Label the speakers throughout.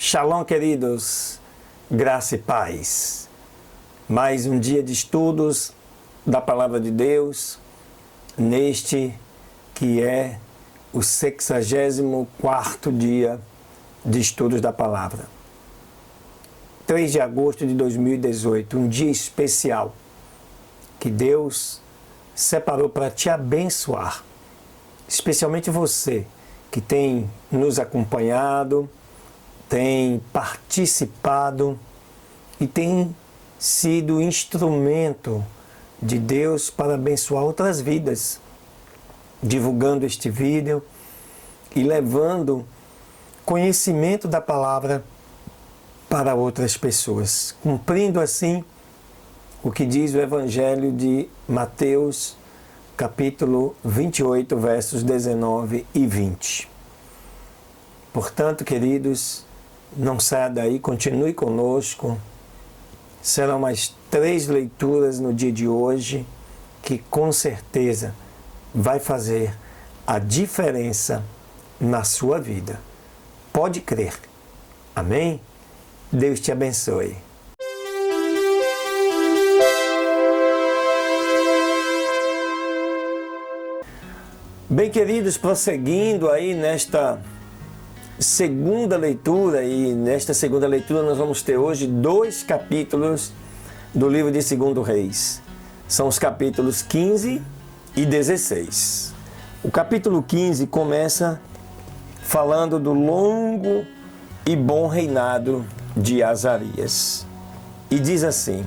Speaker 1: Shalom, queridos, graça e paz. Mais um dia de estudos da Palavra de Deus, neste que é o 64º dia de estudos da Palavra. 3 de agosto de 2018, um dia especial que Deus separou para te abençoar, especialmente você que tem nos acompanhado, tem participado e tem sido instrumento de Deus para abençoar outras vidas, divulgando este vídeo e levando conhecimento da palavra para outras pessoas, cumprindo assim o que diz o Evangelho de Mateus, capítulo 28, versos 19 e 20. Portanto, queridos, não saia daí, continue conosco. Serão mais 3 leituras no dia de hoje que com certeza vai fazer a diferença na sua vida. Pode crer. Amém? Deus te abençoe. Bem, queridos, prosseguindo aí nesta segunda leitura, e nesta segunda leitura nós vamos ter hoje 2 capítulos do livro de 2 Reis. São os capítulos 15 e 16. O capítulo 15 começa falando do longo e bom reinado de Azarias. E diz assim: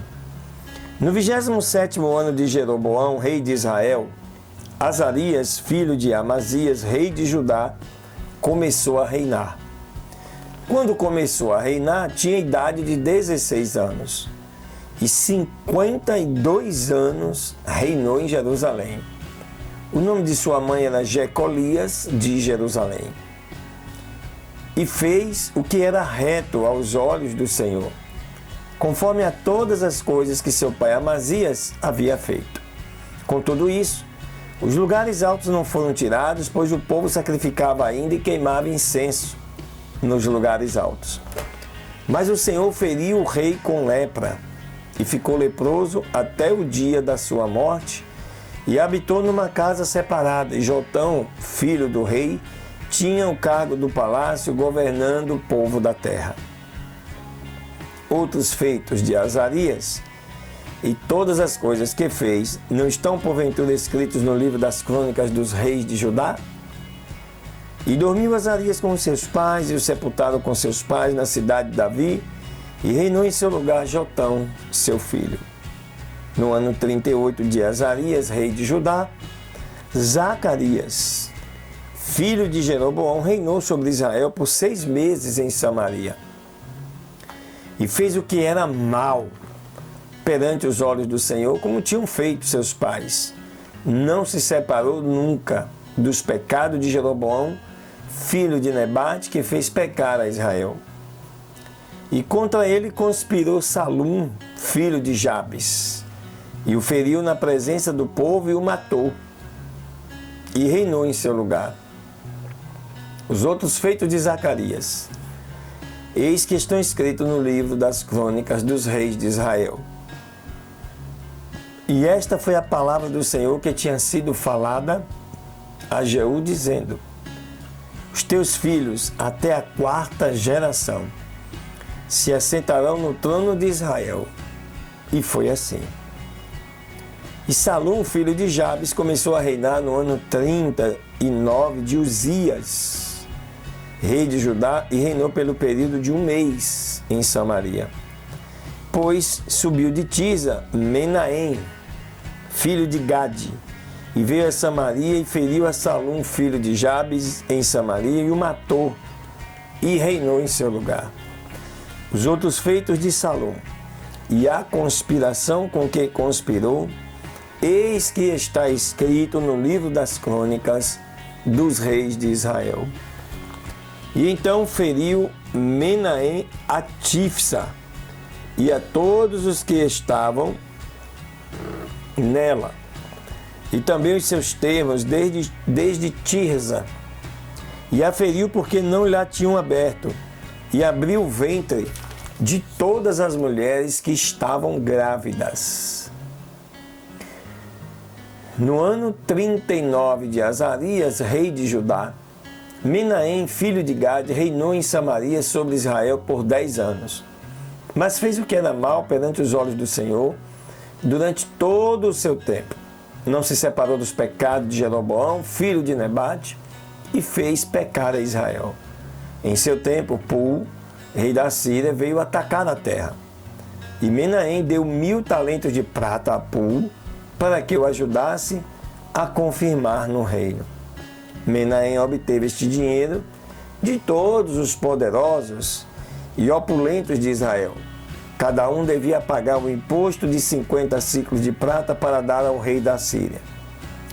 Speaker 1: no 27º ano de Jeroboão, rei de Israel, Azarias, filho de Amazias, rei de Judá, começou a reinar. Quando começou a reinar, tinha idade de 16 anos. E 52 anos reinou em Jerusalém. O nome de sua mãe era Jecolias de Jerusalém. E fez o que era reto aos olhos do Senhor, conforme a todas as coisas que seu pai Amazias havia feito. Com tudo isso, os lugares altos não foram tirados, pois o povo sacrificava ainda e queimava incenso nos lugares altos. Mas o Senhor feriu o rei com lepra, e ficou leproso até o dia da sua morte, e habitou numa casa separada. E Jotão, filho do rei, tinha o cargo do palácio, governando o povo da terra. Outros feitos de Azarias e todas as coisas que fez, não estão porventura escritos no livro das crônicas dos reis de Judá? E dormiu Azarias com seus pais, e o sepultaram com seus pais na cidade de Davi, e reinou em seu lugar Jotão, seu filho. No ano 38 de Azarias, rei de Judá, Zacarias, filho de Jeroboão, reinou sobre Israel por 6 meses em Samaria. E fez o que era mal perante os olhos do Senhor, como tinham feito seus pais. Não se separou nunca dos pecados de Jeroboão, filho de Nebate, que fez pecar a Israel. E contra ele conspirou Salum, filho de Jabes, e o feriu na presença do povo e o matou, e reinou em seu lugar. Os outros feitos de Zacarias, eis que estão escritos no livro das crônicas dos reis de Israel. E esta foi a palavra do Senhor que tinha sido falada a Jeú, dizendo: os teus filhos até a 4ª geração se assentarão no trono de Israel. E foi assim. E Salum, filho de Jabes, começou a reinar no ano 39 de Uzias, rei de Judá, e reinou pelo período de 1 mês em Samaria. Pois subiu de Tisa Menahem, filho de Gade, e veio a Samaria e feriu a Salum, filho de Jabes, em Samaria, e o matou, e reinou em seu lugar. Os outros feitos de Salum, e a conspiração com que conspirou, eis que está escrito no livro das crônicas dos reis de Israel. E então feriu Menahem a Tifsa, e a todos os que estavam nela, e também os seus termos, desde Tirza, e a feriu porque não lhe tinham aberto, e abriu o ventre de todas as mulheres que estavam grávidas. No ano 39 de Azarias, rei de Judá, Menahem, filho de Gade, reinou em Samaria sobre Israel por 10 anos. Mas fez o que era mal perante os olhos do Senhor durante todo o seu tempo. Não se separou dos pecados de Jeroboão, filho de Nebate, e fez pecar a Israel. Em seu tempo, Pul, rei da Síria, veio atacar a terra. E Menahem deu 1000 talentos de prata a Pul, para que o ajudasse a confirmar no reino. Menahem obteve este dinheiro de todos os poderosos e opulentos de Israel. Cada um devia pagar o imposto de 50 ciclos de prata para dar ao rei da Síria.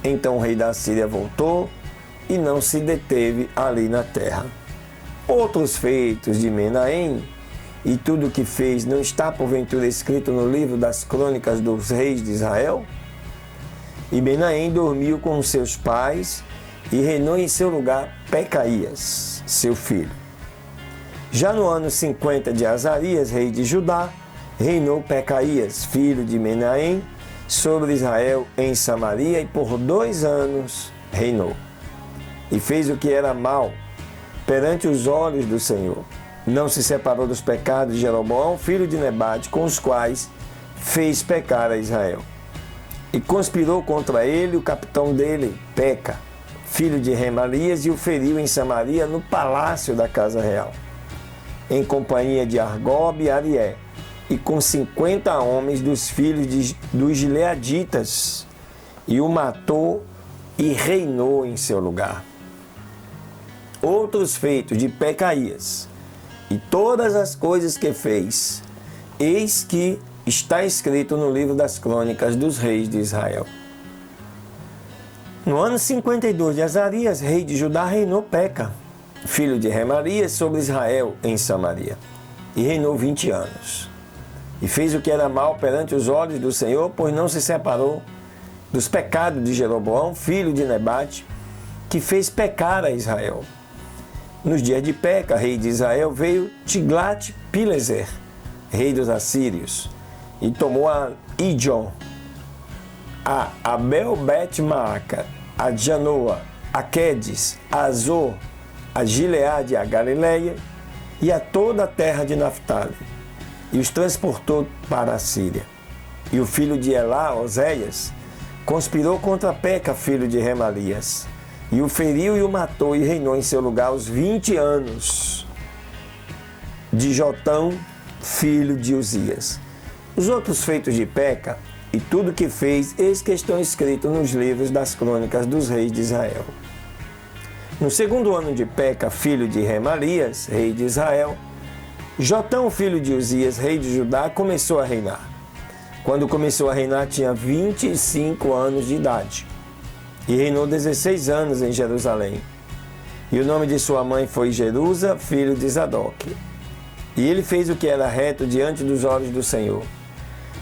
Speaker 1: Então o rei da Síria voltou e não se deteve ali na terra. Outros feitos de Menahem e tudo o que fez não está porventura escrito no livro das crônicas dos reis de Israel? E Menahem dormiu com seus pais e reinou em seu lugar Pecaías, seu filho. Já no ano 50 de Azarias, rei de Judá, reinou Pecaías, filho de Menahem, sobre Israel em Samaria, e por 2 anos reinou. E fez o que era mal perante os olhos do Senhor. Não se separou dos pecados de Jeroboão, filho de Nebate, com os quais fez pecar a Israel. E conspirou contra ele o capitão dele, Peca, filho de Remalias, e o feriu em Samaria, no palácio da casa real, em companhia de Argob e Arié, e com 50 homens dos filhos dos gileaditas, e o matou e reinou em seu lugar. Outros feitos de Pecaías, e todas as coisas que fez, eis que está escrito no livro das crônicas dos reis de Israel. No ano 52 de Azarias, rei de Judá, reinou Peca, filho de Remalias, sobre Israel em Samaria, e reinou 20 anos. E fez o que era mal perante os olhos do Senhor, pois não se separou dos pecados de Jeroboão, filho de Nebate, que fez pecar a Israel. Nos dias de Peca, rei de Israel, veio Tiglat-Pileser, rei dos assírios, e tomou a Ijon, a Abel-Bet-Maaca, a Janoa, a Quedes, a Azor, a Gileade e a Galileia, e a toda a terra de Naftali, e os transportou para a Síria. E o filho de Elá, Oséias, conspirou contra Peca, filho de Remalias, e o feriu e o matou, e reinou em seu lugar os 20 anos de Jotão, filho de Uzias. Os outros feitos de Peca e tudo que fez, eis que estão escritos nos livros das crônicas dos reis de Israel. No segundo ano de Peca, filho de Remalias, rei de Israel, Jotão, filho de Uzias, rei de Judá, começou a reinar. Quando começou a reinar, tinha 25 anos de idade, e reinou 16 anos em Jerusalém. E o nome de sua mãe foi Jerusa, filho de Zadok. E ele fez o que era reto diante dos olhos do Senhor.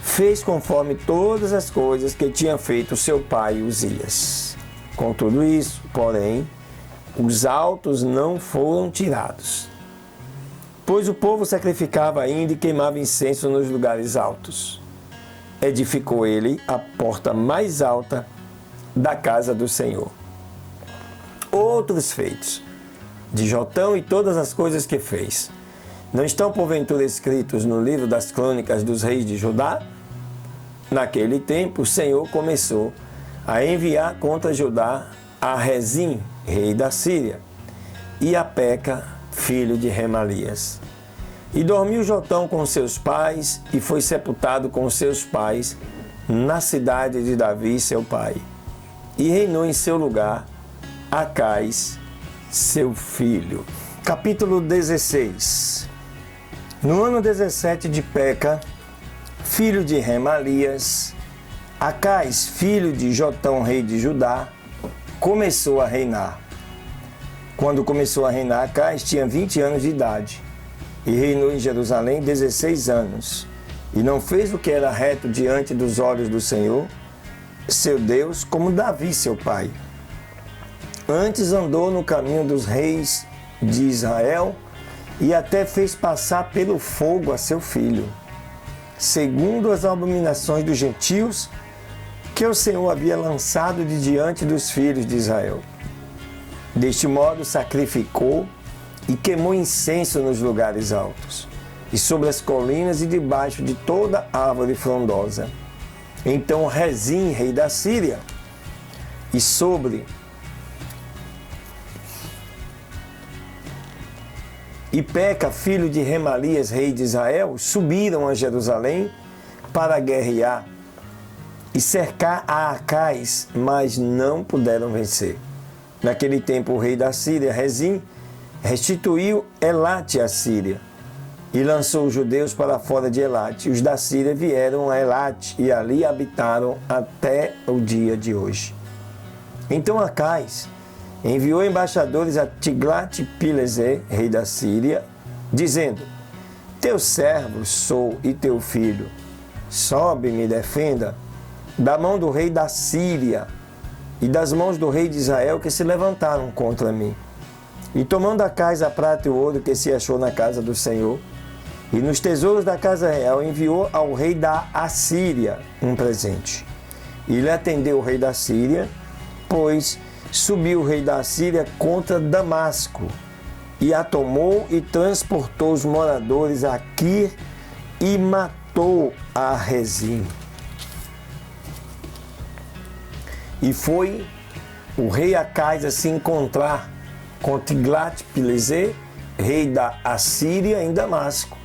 Speaker 1: Fez conforme todas as coisas que tinha feito seu pai Uzias. Com tudo isso, porém, os altos não foram tirados, pois o povo sacrificava ainda e queimava incenso nos lugares altos. Edificou ele a porta mais alta da casa do Senhor. Outros feitos de Jotão e todas as coisas que fez, não estão porventura escritos no livro das crônicas dos reis de Judá? Naquele tempo, o Senhor começou a enviar contra Judá a Rezim, rei da Síria, e a Peca, filho de Remalias. E dormiu Jotão com seus pais, e foi sepultado com seus pais na cidade de Davi, seu pai. E reinou em seu lugar Acais, seu filho. Capítulo 16. No ano 17 de Peca, filho de Remalias, Acais, filho de Jotão, rei de Judá, começou a reinar. Quando começou a reinar, Acais tinha 20 anos de idade e reinou em Jerusalém 16 anos. E não fez o que era reto diante dos olhos do Senhor, seu Deus, como Davi, seu pai. Antes andou no caminho dos reis de Israel e até fez passar pelo fogo a seu filho, segundo as abominações dos gentios que o Senhor havia lançado de diante dos filhos de Israel. Deste modo sacrificou e queimou incenso nos lugares altos, e sobre as colinas e debaixo de toda árvore frondosa. Então Rezim, rei da Síria, e sobre Peca, filho de Remalias, rei de Israel, subiram a Jerusalém para guerrear e cercar a Acais, mas não puderam vencer. Naquele tempo o rei da Síria, Rezim, restituiu Elate à Síria e lançou os judeus para fora de Elate. Os da Síria vieram a Elate e ali habitaram até o dia de hoje. Então Acais enviou embaixadores a Tiglat-Pileser, rei da Síria, dizendo: Teu servo sou e teu filho, sobe e me defenda da mão do rei da Síria e das mãos do rei de Israel que se levantaram contra mim. E tomando Acais a prata e o ouro que se achou na casa do Senhor, e nos tesouros da casa real, enviou ao rei da Assíria um presente. E lhe atendeu o rei da Síria, pois subiu o rei da Assíria contra Damasco, e a tomou e transportou os moradores a Quir e matou a Rezim. E foi o rei Acais a se encontrar com Tiglat-Pileser, rei da Assíria, em Damasco.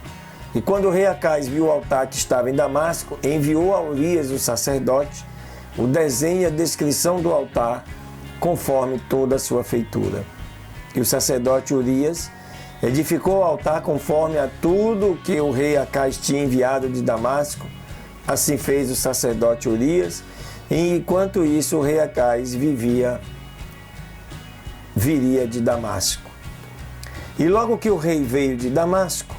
Speaker 1: E quando o rei Acais viu o altar que estava em Damasco, enviou a Urias, o sacerdote, o desenho e a descrição do altar, conforme toda a sua feitura. E o sacerdote Urias edificou o altar conforme a tudo o que o rei Acais tinha enviado de Damasco. Assim fez o sacerdote Urias, e enquanto isso o rei Acais viria de Damasco. E logo que o rei veio de Damasco,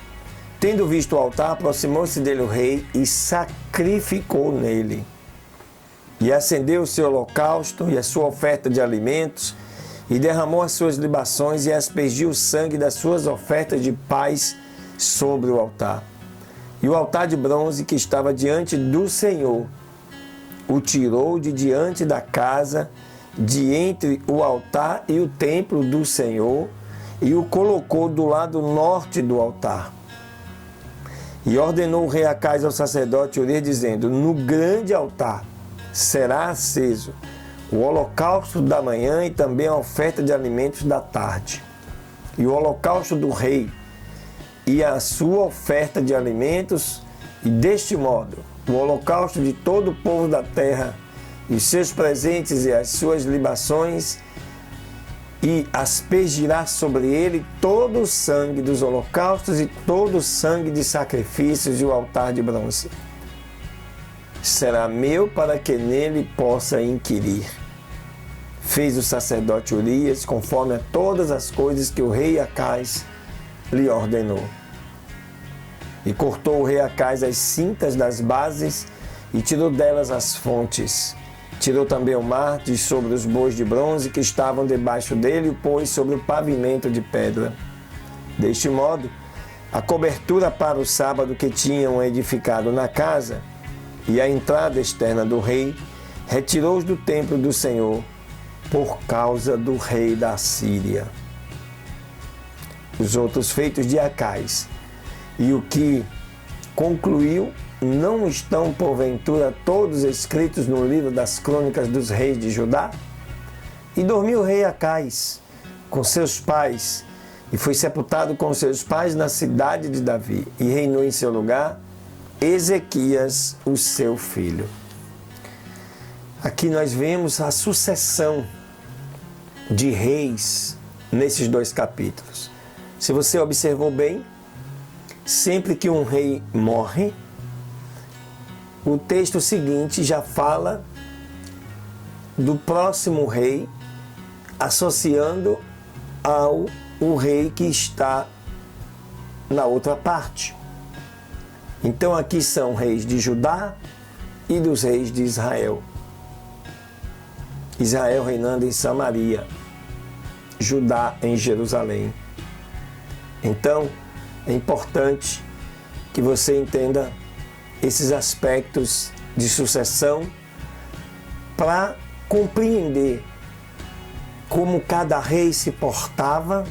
Speaker 1: tendo visto o altar, aproximou-se dele o rei e sacrificou nele. E acendeu o seu holocausto e a sua oferta de alimentos, e derramou as suas libações e aspergiu o sangue das suas ofertas de paz sobre o altar. E o altar de bronze que estava diante do Senhor, o tirou de diante da casa, de entre o altar e o templo do Senhor, e o colocou do lado norte do altar. E ordenou o rei Acais ao sacerdote Urias, dizendo: No grande altar será aceso o holocausto da manhã e também a oferta de alimentos da tarde. E o holocausto do rei e a sua oferta de alimentos, e deste modo o holocausto de todo o povo da terra, e os seus presentes e as suas libações, e aspergirá sobre ele todo o sangue dos holocaustos e todo o sangue de sacrifícios e o altar de bronze. Será meu para que nele possa inquirir. Fez o sacerdote Urias conforme a todas as coisas que o rei Acais lhe ordenou. E cortou o rei Acais as cintas das bases e tirou delas as fontes. Tirou também o mar de sobre os bois de bronze que estavam debaixo dele e o pôs sobre o pavimento de pedra. Deste modo, a cobertura para o sábado que tinham edificado na casa e a entrada externa do rei, retirou-os do templo do Senhor por causa do rei da Síria. Os outros feitos de Acais e o que concluiu não estão porventura todos escritos no livro das crônicas dos reis de Judá? E dormiu o rei Acais com seus pais e foi sepultado com seus pais na cidade de Davi, e reinou em seu lugar Ezequias, o seu filho. Aqui nós vemos a sucessão de reis nesses dois capítulos. Se você observou bem, sempre que um rei morre, o texto seguinte já fala do próximo rei, associando ao rei que está na outra parte. Então aqui são reis de Judá e dos reis de Israel. Israel reinando em Samaria, Judá em Jerusalém. Então, É importante que você entenda esses aspectos de sucessão para compreender como cada rei se portava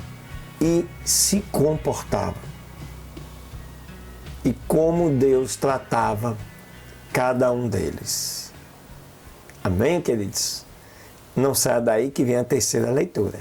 Speaker 1: e se comportava. E como Deus tratava cada um deles. Amém, queridos? Não saia daí que vem a terceira leitura.